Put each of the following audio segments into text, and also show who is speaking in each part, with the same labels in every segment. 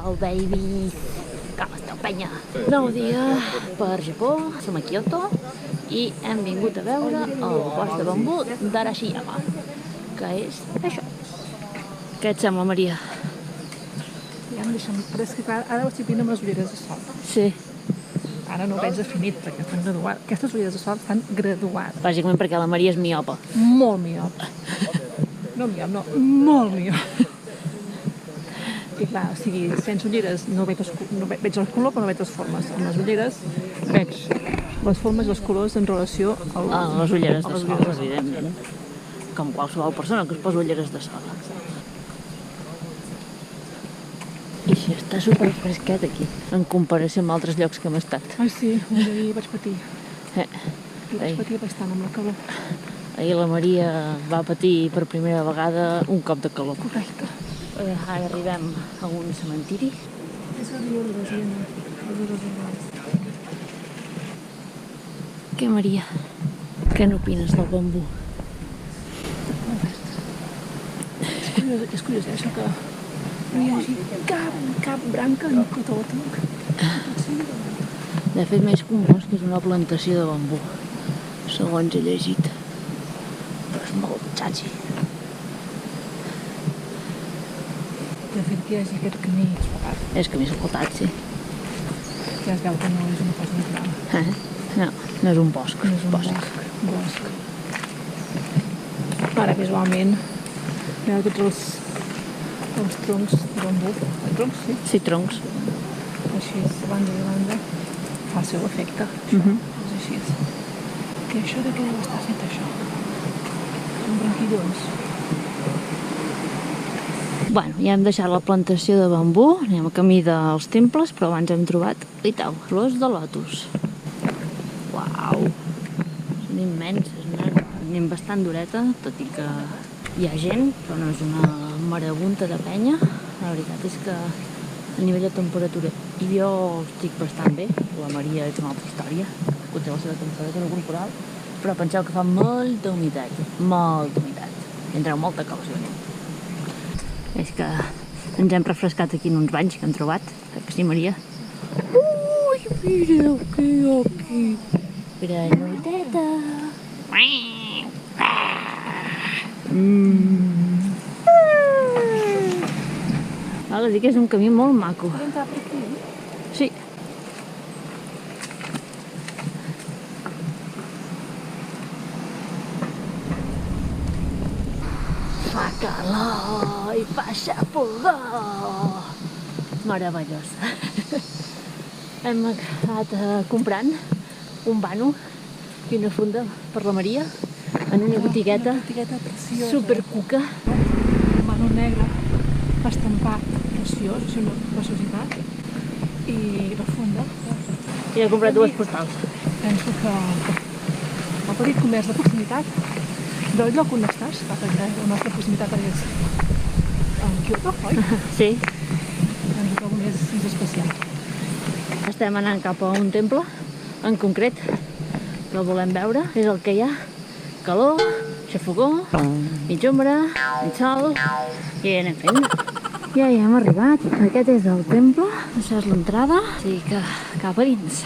Speaker 1: Hello, baby! Com esteu, penya? Nou dia per Japó, som a Kyoto i hem vingut a veure el bosc de bambú d'Arashiyama, que és això. Què et sembla, Maria?
Speaker 2: Ja em deixen... Però és que clar, ara ho estic veient amb les ulleres de sol.
Speaker 1: Sí.
Speaker 2: Ara no ho veig definit, perquè estan graduats. Aquestes ulleres de sol estan graduades.
Speaker 1: Bàsicament perquè la Maria és miopa.
Speaker 2: Molt miop. No miop, no, molt miop. I clar, o sigui, sense ulleres no veig el color, però no veig les formes. Amb les ulleres veig les formes i els colors en relació
Speaker 1: a les ulleres de sol, evidentment. Com qualsevol persona que es posa ulleres de sol. I si està superfresquet aquí, en comparació amb altres llocs que hem estat.
Speaker 2: Ai, sí, ahir vaig patir. Vaig patir bastant amb la calor.
Speaker 1: Ahir la Maria va patir per primera vegada un cop de calor.
Speaker 2: Correcte.
Speaker 1: Ara arribem a un cementiri.
Speaker 2: És el riu de Rosina.
Speaker 1: Què, Maria? Què n'opines del bambú?
Speaker 2: És curiós, això que no hi hagi cap branca ni tot el tronc.
Speaker 1: De fet, més que un bosc, és una plantació de bambú, segons he llegit. Però és molt xatxi.
Speaker 2: De fet, que hi hagi aquest camí asfaltat.
Speaker 1: És camí asfaltat, sí.
Speaker 2: Ja es veu que no és una cosa natural.
Speaker 1: No, no és un bosc.
Speaker 2: No és un bosc. Ara, visualment, veure tots els troncs de bambú. Troncs, sí?
Speaker 1: Sí, troncs.
Speaker 2: Així, de banda i banda, fa el seu efecte. És així. Que això de què deu estar fet, això? Són branquillons.
Speaker 1: Bueno, ja hem deixat la plantació de bambú, anem a camí dels temples, però abans hem trobat, flors de lotus. Uau! Són immenses, anem bastant dureta, tot i que hi ha gent, però no és una marabunta de penya. La veritat és que a nivell de temperatura jo estic bastant bé, la Maria és una altra història, potser la seva temperatura corporal, però penseu que fa molta humitat, i entreu molta calor si venim. És que ens hem refrescat aquí en uns banys que hem trobat, que sí, Maria? Ui, mireu què hi ha aquí! Granoteta! Val a dir que és un camí molt maco.
Speaker 2: Podem entrar per aquí?
Speaker 1: Sí. Fa calor i fa xafogó! Meravellós. Hem acabat comprant un vano i una funda per la Maria en una botigueta
Speaker 2: preciosa.
Speaker 1: supercuca.
Speaker 2: Un vano negre estampat, preciós, és una preciositat. I la funda.
Speaker 1: I he comprat dues postals.
Speaker 2: Penso que el petit comerç de proximitat del lloc on estàs, perquè la nostra proximitat és en Kyoto, oi?
Speaker 1: Sí.
Speaker 2: Ens ho trobo més especial.
Speaker 1: Estem anant cap a un temple, en concret, que el volem veure, és el que hi ha. Calor, xafogó, mig ombra, mig sol, i anem fent. Ja hi hem arribat, aquest és el temple, això és l'entrada, així que cap a dins.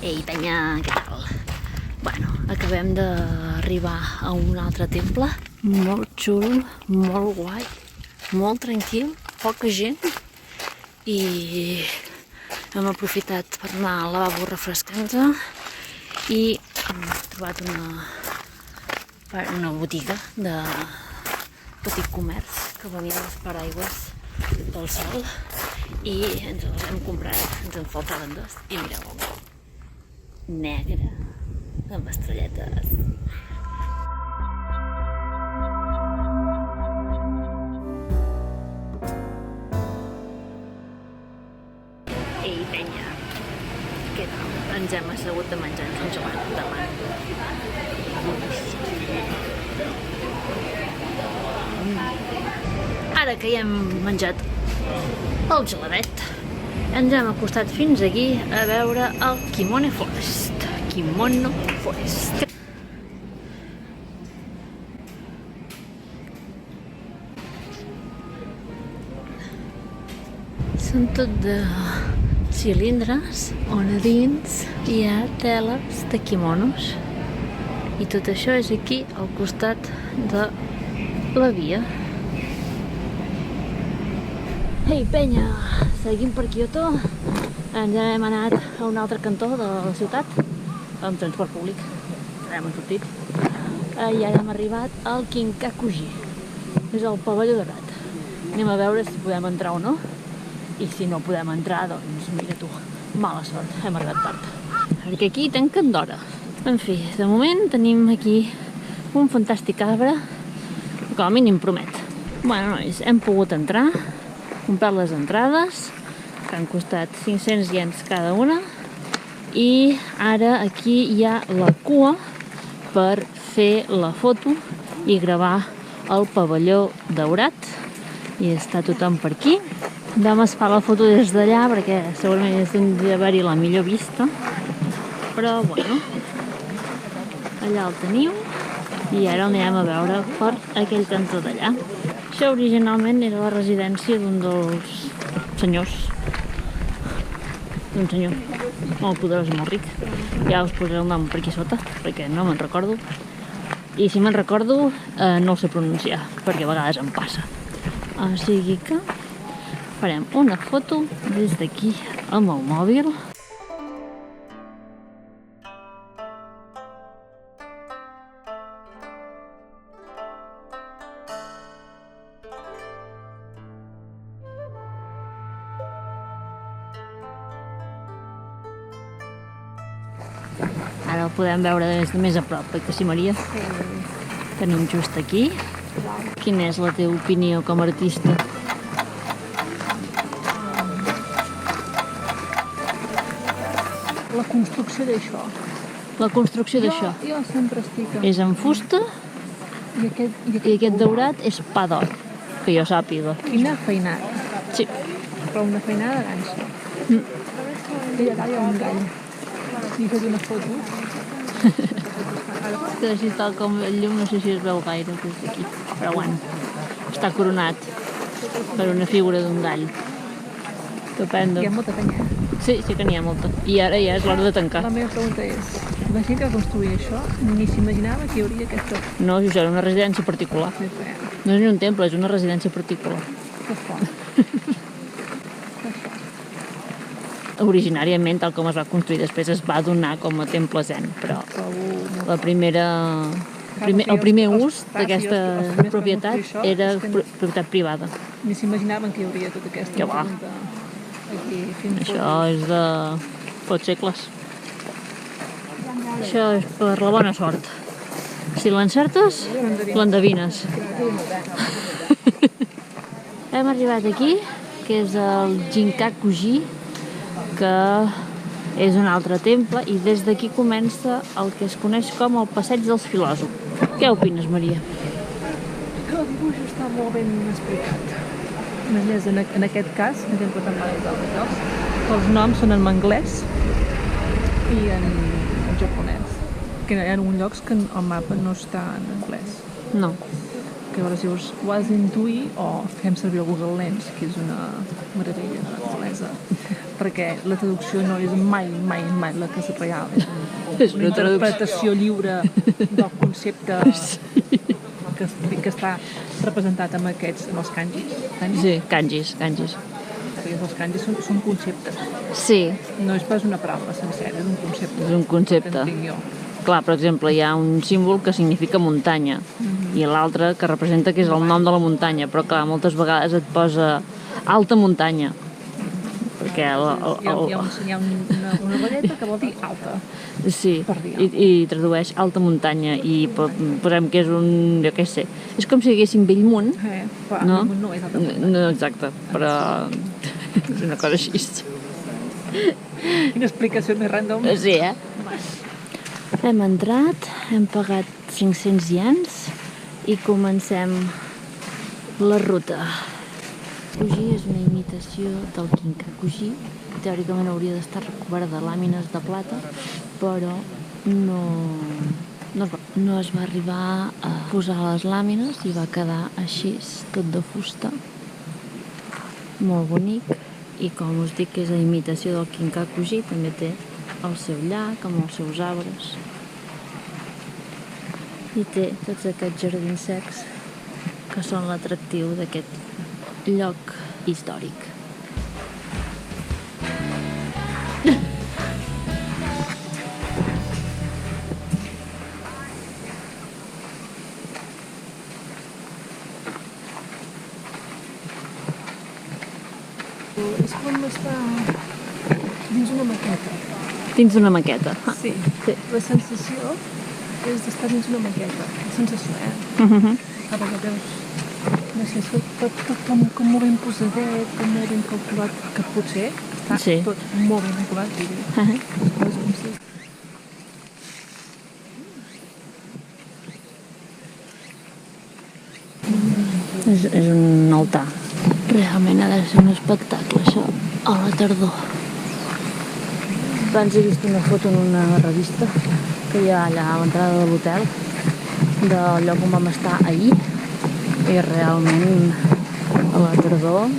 Speaker 1: Ei, penya, què tal? Bueno, acabem d'arribar a un altre temple, molt xulo, molt guai, molt tranquil, poca gent, i hem aprofitat per anar al lavabo refrescant-nos i hem trobat una botiga de petit comerç que venia les paraigües pel sol i ens els hem comprat, ens en faltaven dos i mireu-ho. Negre, amb estrelletes. Ei, penya, què tal? Ens hem assegut a menjar-nos un gelat de mango. ara que ja hem menjat el geladet, ens hem acostat fins aquí a veure el Kimono Forest. Kimono Forest. Són tot de cilindres on a dins hi ha teles de quimonos. I tot això és aquí, al costat de la via. Ei, penya! Seguim per Kyoto. Ens hem anat a un altre cantó de la ciutat, amb transport públic. Hem sortit. I ara hem arribat al Kinkakuji. És el pavelló daurat. Anem a veure si podem entrar o no. I si no podem entrar, doncs mira tu, mala sort, hem arribat tard. Perquè aquí tanquen d'hora. En fi, de moment tenim aquí un fantàstic arbre que com a mínim promet. Bueno, nois, hem pogut entrar, comprar les entrades, que han costat 500 iens cada una, i ara aquí hi ha la cua per fer la foto i gravar el pavelló daurat. I està tothom per aquí. Vam es fa la foto des d'allà perquè segurament és on hi haver-hi la millor vista, però bueno, allà el teniu i ara el anirem a veure per aquell cantó d'allà. Això originalment era la residència d'un dels senyors, d'un senyor molt poderós i molt ric. Ja us posaré el nom per aquí sota perquè no me'n recordo, i si me'n recordo no el sé pronunciar perquè a vegades em passa. O sigui que farem una foto des d'aquí amb el mòbil. Ara el podem veure des de més a prop, que sí, Maria? Tenim just aquí. Quina és la teva opinió com a artista?
Speaker 2: La construcció d'això.
Speaker 1: La construcció d'això
Speaker 2: Jo sempre estic amb...
Speaker 1: és en fusta
Speaker 2: I
Speaker 1: i aquest daurat és pa d'or, que jo sàpiga.
Speaker 2: Quina feinada.
Speaker 1: Sí.
Speaker 2: Però una feinada de ganxa. I allà hi ha un gall. I he fet una foto.
Speaker 1: Que així tal com el llum no sé si es veu gaire des d'aquí, però bueno, està coronat per una figura d'un gall. Estupendo.
Speaker 2: Hi ha molta penya.
Speaker 1: Sí, sí que n'hi ha molta. I ara ja és l'hora de tancar.
Speaker 2: La meva pregunta és, la gent que va construir això ni s'imaginava que hi hauria aquest tot.
Speaker 1: No, això era una residència particular. No és ni un temple, és una residència particular.
Speaker 2: Que fort.
Speaker 1: Originàriament, tal com es va construir, després es va donar com a temple zen, però la primera... El primer ús d'aquesta propietat era propietat privada.
Speaker 2: Ni s'imaginaven que hi hauria tota aquesta...
Speaker 1: Que va.
Speaker 2: Aquí, fent
Speaker 1: Això és de pocs segles. Això és per la bona sort. Si l'encertes, l'endevines. Hem arribat aquí, que és el Kinkakuji, que és un altre temple, i des d'aquí comença el que es coneix com el Passeig dels Filòsofs. Què opines, Maria?
Speaker 2: Que el dibuix està molt ben explicat. A més, en aquest cas, per exemple, també en altres llocs, els noms són en anglès i en japonès. Que hi ha alguns llocs que el mapa no està en anglès.
Speaker 1: No.
Speaker 2: Que llavors dius Wasintui o fem servir el Google Lens, que és una meravella de la naturalesa. Perquè la traducció no és mai la que és real. És una interpretació lliure del concepte que està representat amb els kanjis.
Speaker 1: Sí, kanjis.
Speaker 2: Perquè els kanjis són conceptes.
Speaker 1: Sí.
Speaker 2: No és pas una paraula sencera, és un concepte.
Speaker 1: És un concepte.
Speaker 2: Que entenc jo.
Speaker 1: Clar, per exemple, hi ha un símbol que significa muntanya i l'altre que representa que és el nom de la muntanya, però clar, moltes vegades et posa alta muntanya. Perquè
Speaker 2: hi ha una ratlleta que vol dir alta.
Speaker 1: Sí, i tradueix alta muntanya i posem que és un, jo què sé, és com si diguéssim Bellmunt, no?
Speaker 2: No és alta muntanya.
Speaker 1: No, exacte, però és una cosa així.
Speaker 2: Quina explicació més random.
Speaker 1: Sí, Hem entrat, hem pagat 500 iens i comencem la ruta. Kinkakuji és una imitació del Kinkakuji. Teòricament hauria d'estar recoberta de làmines de plata, però no es va arribar a posar les làmines i va quedar així, tot de fusta. Molt bonic. I com us dic que és la imitació del Kinkakuji, també té el seu llac amb els seus arbres. I té tots aquests jardins secs que són l'atractiu d'aquest lloc històric.
Speaker 2: És com estar dins una maqueta.
Speaker 1: Dins d'una maqueta.
Speaker 2: Sí. La sensació és d'estar dins una maqueta. La sensació, A vegades, no sé, és tot com molt ben posadet, com molt ben calculat, que potser està tot molt ben calculat.
Speaker 1: És un altar. Realment ha de ser un espectacle, això, a la tardor. Abans he vist una foto en una revista que hi ha allà a l'entrada de l'hotel del lloc on vam estar ahir i realment a la tardor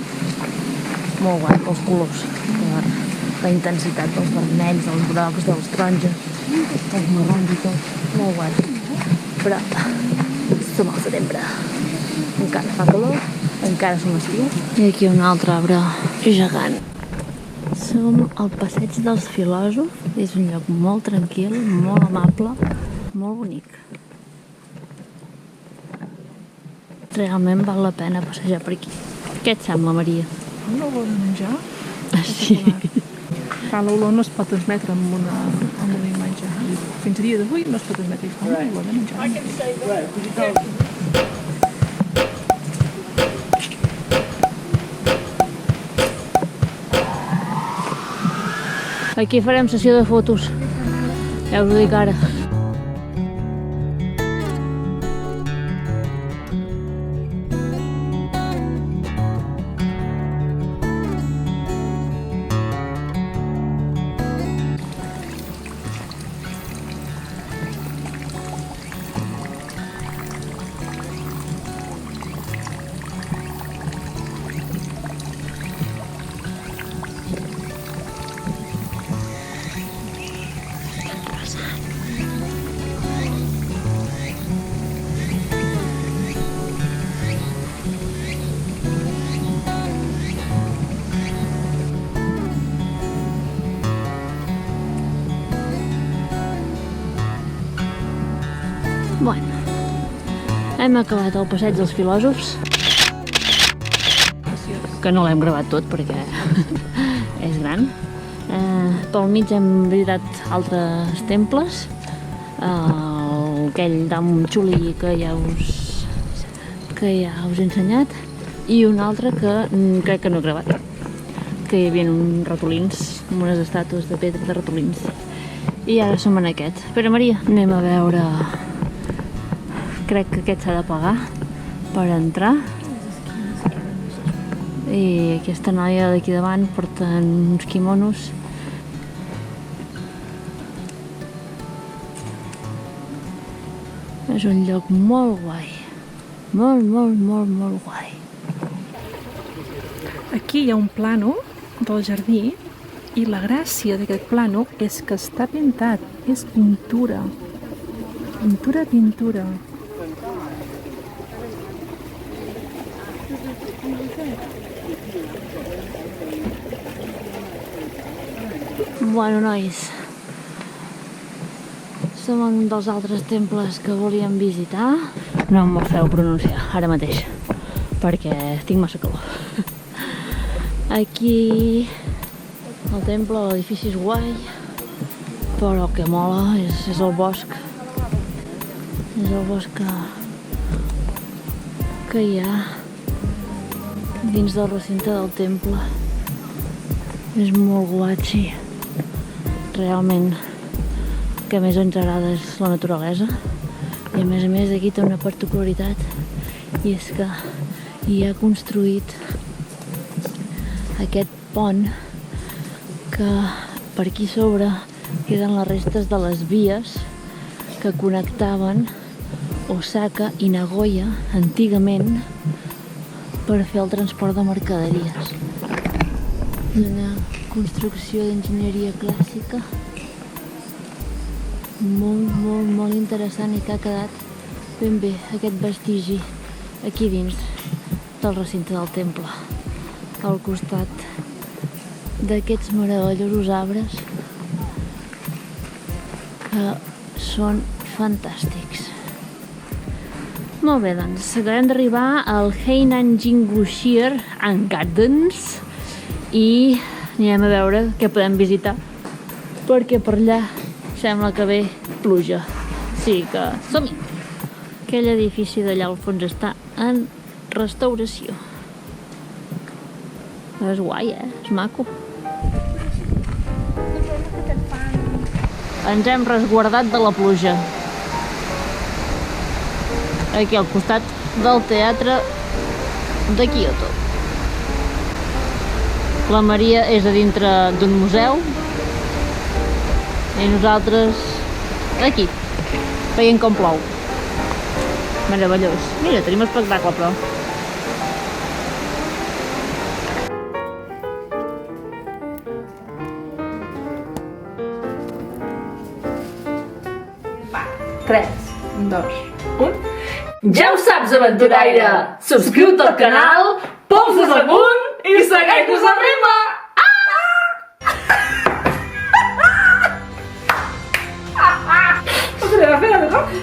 Speaker 1: molt guai pels colors, per la intensitat dels vermells, dels grocs, dels taronges, dels marrons i tot, molt guai. Però som al setembre, encara fa calor, encara som estiu. I aquí un altre arbre gegant. Som al Passeig dels Filòsofs, és un lloc molt tranquil, molt amable, molt bonic. Realment val la pena passejar per aquí. Què et sembla, Maria?
Speaker 2: Una olor de menjar?
Speaker 1: Sí.
Speaker 2: Clar, l'olor no es pot transmetre amb una imatge. Fins a dia d'avui no es pot transmetre, i fa una olor de menjar.
Speaker 1: Aquí farem sessió de fotos. Ja us ho dic ara. Bueno, hem acabat el Passeig dels Filòsofs, que no l'hem gravat tot perquè és gran. Pel mig hem visitat altres temples, aquell d'Am Xuli que ja us he ensenyat, i un altre que crec que no he gravat, que hi havia uns ratolins, unes estàtues de pedra de ratolins. I ara som en aquest. Espera, Maria, anem a veure. Crec que aquest s'ha de pagar per entrar. I aquesta noia d'aquí davant porten uns quimonos. És un lloc molt guai. Molt guai.
Speaker 2: Aquí hi ha un plànol del jardí i la gràcia d'aquest plànol és que està pintat. És pintura. Pintura.
Speaker 1: Bueno, nois, som en un dels altres temples que volíem visitar. No em feu pronunciar ara mateix, perquè tinc massa calor. Aquí el temple, l'edifici és guai, però el que mola és el bosc. És el bosc que hi ha dins del recinte del temple. És molt guatxi. Realment, el que més ens agrada és la naturalesa. I a més aquí té una particularitat, i és que hi ha construït aquest pont que per aquí sobre queden les restes de les vies que connectaven Osaka i Nagoya antigament per fer el transport de mercaderies. Una construcció d'enginyeria clàssica molt interessant i que ha quedat ben bé aquest vestigi aquí dins del recinte del temple, al costat d'aquests meravellosos arbres que són fantàstics. Molt bé, doncs acabem d'arribar al Hainan Jinguxier and Gardens i anirem a veure què podem visitar, perquè per allà sembla que ve pluja. Sí que som-hi! Aquell edifici d'allà al fons està en restauració. És guai, és maco. Ens hem resguardat de la pluja. Aquí al costat del teatre de Kyoto. La Maria és a dintre d'un museu i nosaltres aquí, veient com plou. Meravellós. Mira, tenim espectacle, però.
Speaker 2: Va, 3, 2, 1... Ja ho saps, aventuraire! Subscriu-te al canal, polses amunt i segueix-nos a rima! Ah!